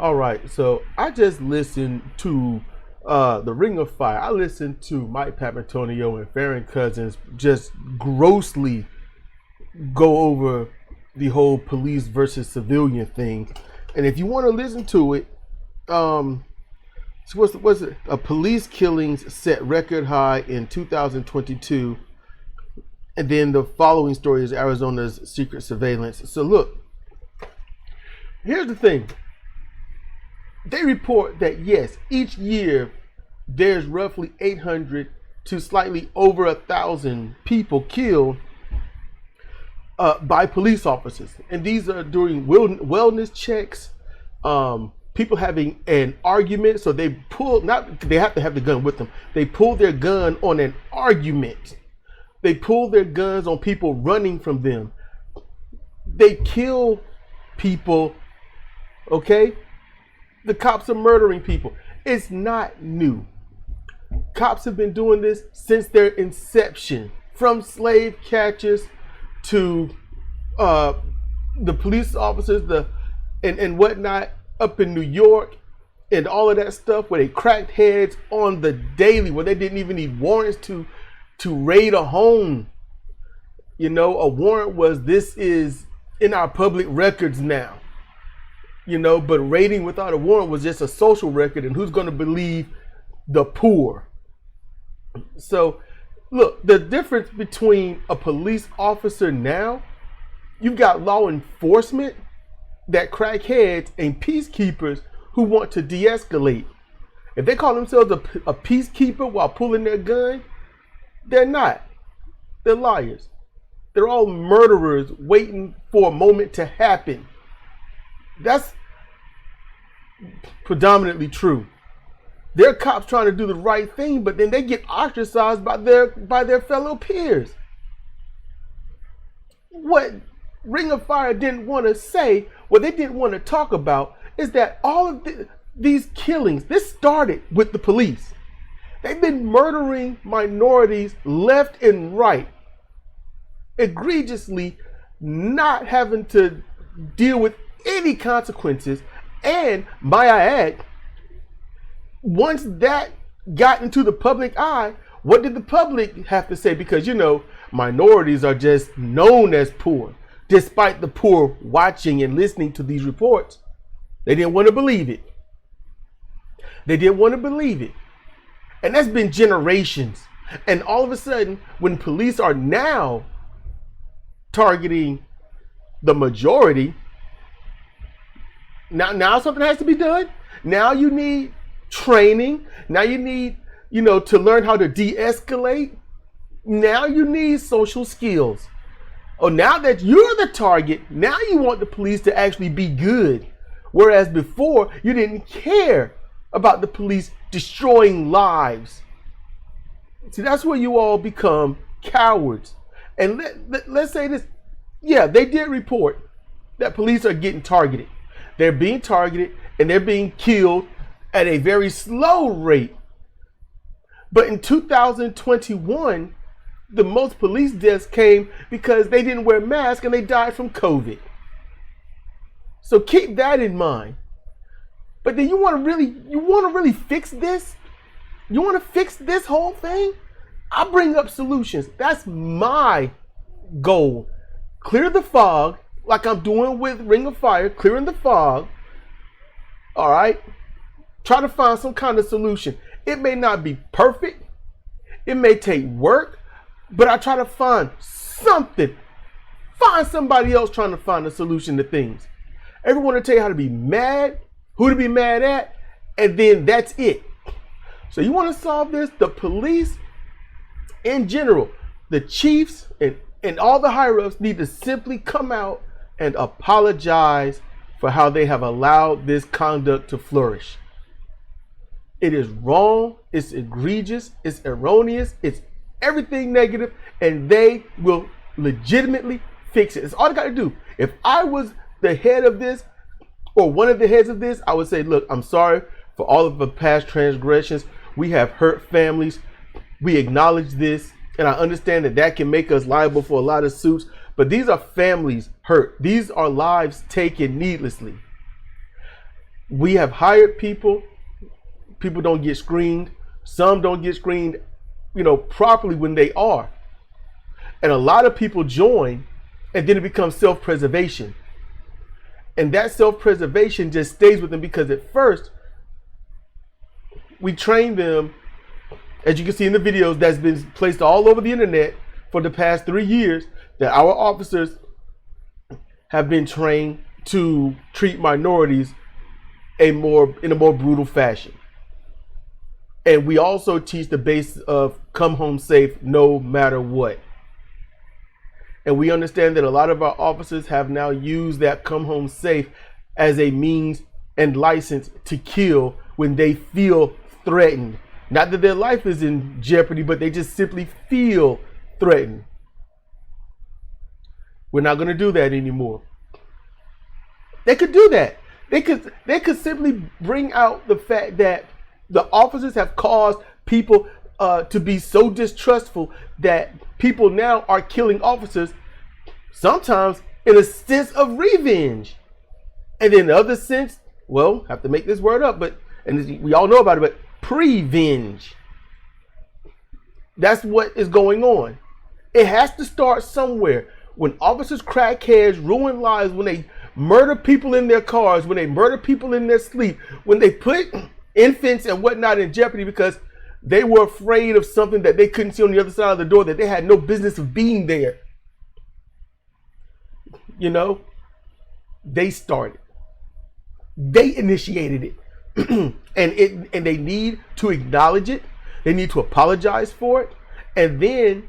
All right, so I just listened to the Ring of Fire. I listened to Mike Papantonio and Farron Cousins just grossly go over the whole police versus civilian thing. And if you want to listen to it, so what's it? Police killings set record high in 2022. And then the following story is Arizona's secret surveillance. So look, here's the thing. They report that yes, each year there's roughly 800 to slightly over 1,000 people killed by police officers. And these are during wellness checks, people having an argument. So they have to have the gun with them. They pull their gun on an argument. They pull their guns on people running from them. They kill people, okay? The cops are murdering people. It's not new. Cops have been doing this since their inception, from slave catchers to the police officers, and whatnot up in New York, and all of that stuff where they cracked heads on the daily, where they didn't even need warrants to raid a home. You know, a warrant was, this is in our public records now. You know, but raiding without a warrant was just a social record, and who's going to believe the poor? So, look, the difference between a police officer now, you've got law enforcement that crack heads and peacekeepers who want to de-escalate. If they call themselves a peacekeeper while pulling their gun, they're not. They're liars. They're all murderers waiting for a moment to happen. That's predominantly true. They're cops trying to do the right thing, but then they get ostracized by their fellow peers. What Ring of Fire didn't want to say, what they didn't want to talk about, is that all of these killings, this started with the police. They've been murdering minorities left and right, egregiously, not having to deal with any consequences. And might I add, once that got into the public eye, what did the public have to say? Because, you know, minorities are just known as poor. Despite the poor watching and listening to these reports, they didn't want to believe it. They didn't want to believe it. And that's been generations. And all of a sudden, when police are now targeting the majority, now something has to be done. Now you need training. Now you need, to learn how to de-escalate. Now you need social skills. Oh, now that you're the target, now you want the police to actually be good. Whereas before, you didn't care about the police destroying lives. See, that's where you all become cowards. And let's say this. Yeah, they did report that police are getting targeted. They're being targeted and they're being killed at a very slow rate. But in 2021, the most police deaths came because they didn't wear masks and they died from COVID. So keep that in mind. But then you want to really fix this? You want to fix this whole thing? I bring up solutions. That's my goal. Clear the fog, like I'm doing with Ring of Fire, clearing the fog. All right? Try to find some kind of solution. It may not be perfect. It may take work, but I try to find something. Find somebody else trying to find a solution to things. Everyone will tell you how to be mad, who to be mad at, and then that's it. So you want to solve this? The police in general, the chiefs and all the higher-ups need to simply come out and apologize for how they have allowed this conduct to flourish. It is wrong, it's egregious, it's erroneous, it's everything negative, and they will legitimately fix it. It's all they got to do. If I was the head of this, or one of the heads of this, I would say, look, I'm sorry for all of the past transgressions. We have hurt families. We acknowledge this, and I understand that can make us liable for a lot of suits, but these are families hurt. These are lives taken needlessly. We have hired people. People don't get screened. Some don't get screened, properly when they are. And a lot of people join, and then it becomes self-preservation. And that self-preservation just stays with them because at first, we train them, as you can see in the videos that's been placed all over the internet for the past 3 years, that our officers have been trained to treat minorities in a more brutal fashion. And we also teach the base of come home safe no matter what. And we understand that a lot of our officers have now used that come home safe as a means and license to kill when they feel threatened. Not that their life is in jeopardy, but they just simply feel threatened. We're not going to do that anymore. They could do that. They could simply bring out the fact that the officers have caused people to be so distrustful that people now are killing officers, sometimes in a sense of revenge. And in the other sense, well, I have to make this word up, and we all know about it, but prevenge. That's what is going on. It has to start somewhere. When officers crack heads, ruin lives, when they murder people in their cars, when they murder people in their sleep, when they put infants and whatnot in jeopardy because they were afraid of something that they couldn't see on the other side of the door, that they had no business of being there. They started. They initiated it. and they need to acknowledge it. They need to apologize for it. And then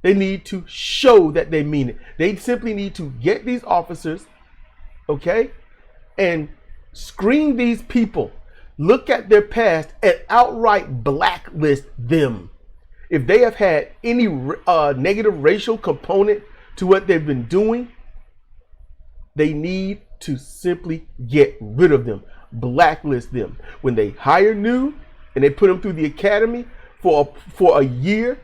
they need to show that they mean it. They simply need to get these officers, okay, and screen these people, look at their past, and outright blacklist them. If they have had any negative racial component to what they've been doing, they need to simply get rid of them, blacklist them. When they hire new and they put them through the academy for a year,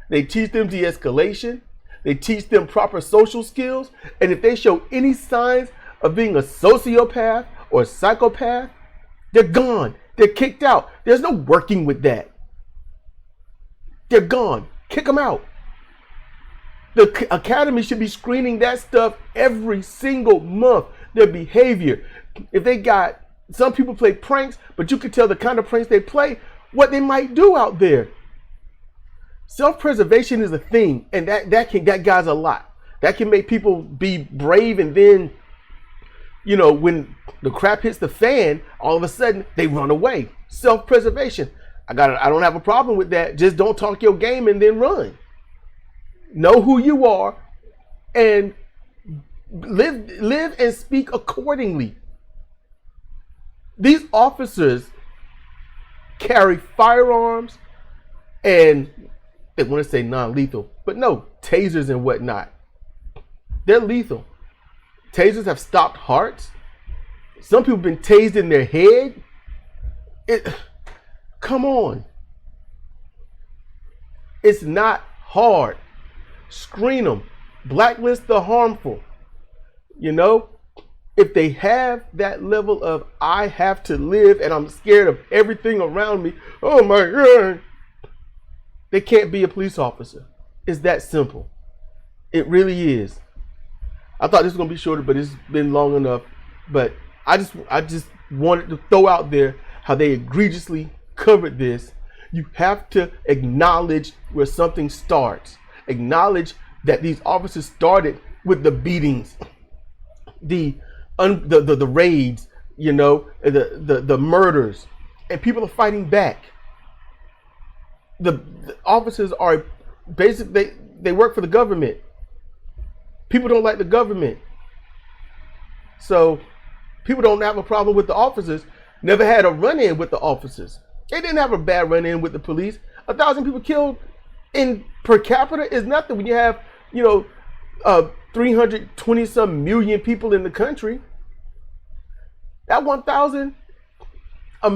they teach them de-escalation, they teach them proper social skills, and if they show any signs of being a sociopath or a psychopath, they're gone. They're kicked out. There's no working with that. They're gone. Kick them out. The academy should be screening that stuff every single month. Their behavior. If they got, some people play pranks, but you can tell the kind of pranks they play, what they might do out there. Self-preservation is a thing, and that guy's a lot. That can make people be brave, and then, when the crap hits the fan, all of a sudden they run away. Self-preservation. I don't have a problem with that. Just don't talk your game and then run. Know who you are and live and speak accordingly. These officers carry firearms, and they want to say non-lethal, but no, tasers and whatnot. They're lethal. Tasers have stopped hearts. Some people have been tased in their head. Come on. It's not hard. Screen them. Blacklist the harmful. If they have that level of I have to live and I'm scared of everything around me, oh my God, they can't be a police officer. It's that simple. It really is. I thought this was going to be shorter, but it's been long enough. But I just wanted to throw out there how they egregiously covered this. You have to acknowledge where something starts. Acknowledge that these officers started with the beatings, the raids, the murders, and people are fighting back. The officers are basically, they work for the government. People don't like the government. So people don't have a problem with the officers. Never had a run-in with the officers. They didn't have a bad run-in with the police. 1,000 people killed in per capita is nothing when you have, 320 some million people in the country. That 1,000, a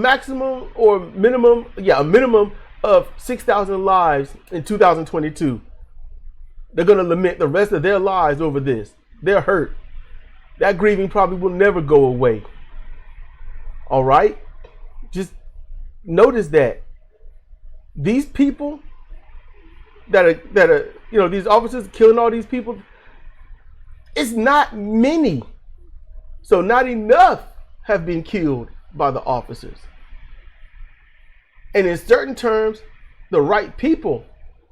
minimum of 6,000 lives in 2022. They're going to lament the rest of their lives over this. They're hurt. That grieving probably will never go away. All right? Just notice that these people that are these officers killing all these people, it's not many. So not enough have been killed by the officers. And in certain terms, the right people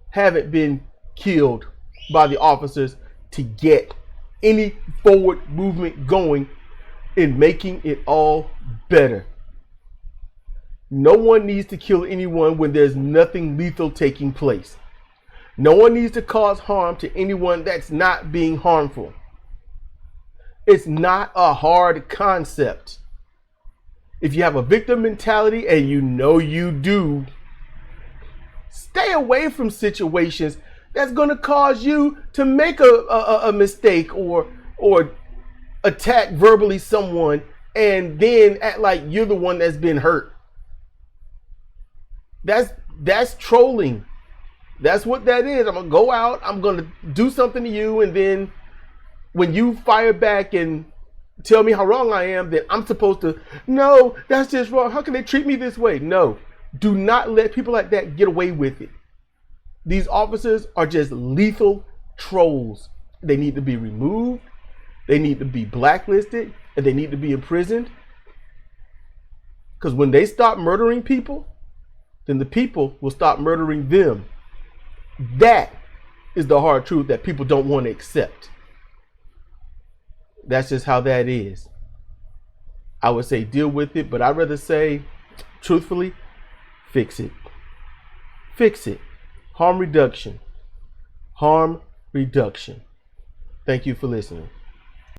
haven't been killed by the officers to get any forward movement going in making it all better. No one needs to kill anyone when there's nothing lethal taking place. No one needs to cause harm to anyone that's not being harmful. It's not a hard concept. If you have a victim mentality, and you know you do, stay away from situations that's going to cause you to make a mistake or attack verbally someone and then act like you're the one that's been hurt. That's trolling. That's what that is. I'm going to go out, I'm going to do something to you, and then when you fire back and tell me how wrong I am, then I'm supposed to, no, that's just wrong. How can they treat me this way? No, do not let people like that get away with it. These officers are just lethal trolls. They need to be removed. They need to be blacklisted, and they need to be imprisoned. Because when they stop murdering people, then the people will stop murdering them. That is the hard truth that people don't want to accept. That's just how that is. I would say deal with it, but I'd rather say, truthfully, fix it. Fix it. Harm reduction. Harm reduction. Thank you for listening.